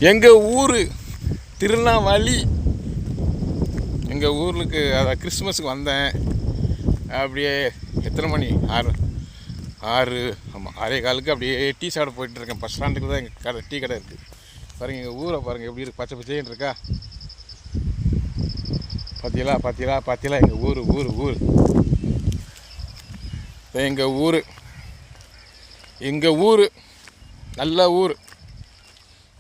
எங்கள் ஊர் திருநாவாளி. எங்கள் ஊருக்கு அதான் கிறிஸ்மஸுக்கு வந்தேன். அப்படியே எத்தனை மணி 6 ஆமாம் 6:15 அப்படியே டீ சாப்பிட போயிட்டுருக்கேன். பஸ் ஸ்டாண்டுக்கு தான் எங்கள் கடை டீ கடை இருக்குது. பாருங்கள் எங்கள் ஊரை பாருங்கள் எப்படி இருக்குது, பச்சை பச்சைன்னு இருக்கா. பார்த்தீங்களா எங்கள் ஊர் எங்கள் ஊர் நல்ல ஊர்,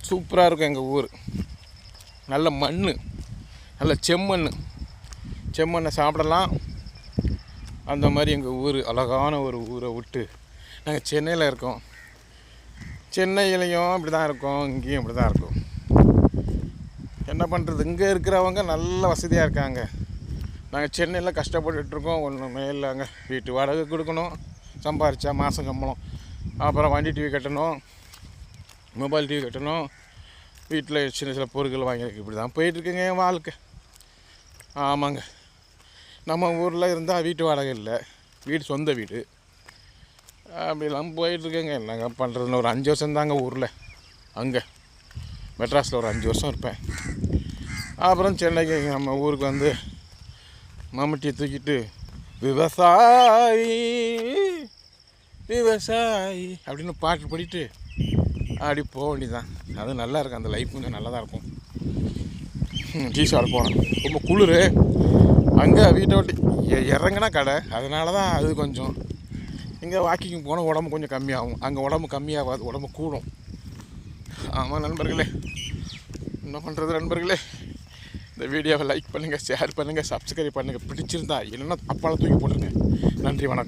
சூப்பராக இருக்கும் எங்கள் ஊர். நல்ல மண், நல்ல செம்மண்ணை சாப்பிடலாம். அந்த மாதிரி எங்கள் ஊர் அழகான ஒரு ஊரை விட்டு நாங்கள் சென்னையில் இருக்கோம். சென்னையிலையும் இப்படி தான் இருக்கோம், இங்கேயும் இப்படி தான் இருக்கும். என்ன பண்ணுறது, இங்கே இருக்கிறவங்க நல்ல வசதியாக இருக்காங்க. நாங்கள் சென்னையில் கஷ்டப்பட்டுருக்கோம். ஒன்றுமே இல்லைங்க. வீட்டு வாடகை கொடுக்கணும், சம்பாரித்தா மாதம் சம்பளம். அப்புறம் வண்டி டிவி கட்டணும், மொபைல் டிவி கட்டணும், வீட்டில் சின்ன பொருட்கள் வாங்கியிருக்கு. இப்படி தான் போயிட்டுருக்குங்க என் வாழ்க்கை. ஆமாங்க. நம்ம ஊரில் இருந்தால் வீட்டு வாடகை இல்லை, சொந்த வீடு. அப்படிலாம் போயிட்டுருக்கேங்க. என்னங்க பண்ணுறதுன்னு ஒரு 5 வருஷம் தாங்க ஊரில். அங்கே மெட்ராஸில் ஒரு 5 வருஷம் இருப்பேன். அப்புறம் சென்னைக்கு நம்ம ஊருக்கு வந்து மம்முட்டியை தூக்கிட்டு விவசாயி அப்படின்னு பாட்டு பாடிட்டு அப்படி போக வேண்டியதான். அது நல்லா இருக்கும், அந்த லைஃப் கொஞ்சம் நல்லா தான் இருக்கும். டீ சாப்பிட போனேன், ரொம்ப குளிர். அங்கே வீட்டை விட்டு இறங்கினா கடை, அதனால தான் அது கொஞ்சம். இங்கே வாக்கிங் போனால் உடம்பு கொஞ்சம் கம்மியாகும், அங்கே உடம்பு கம்மியாகாது, உடம்பு கூடும். ஆமாம் நண்பர்களே, என்ன பண்ணுறது நண்பர்களே. இந்த வீடியோவை லைக் பண்ணுங்கள், ஷேர் பண்ணுங்கள், சப்ஸ்கிரைப் பண்ணுங்கள். பிடிச்சிருந்தா இல்லைன்னா அப்பால தூக்கி போட்டுருங்க. நன்றி, வணக்கம்.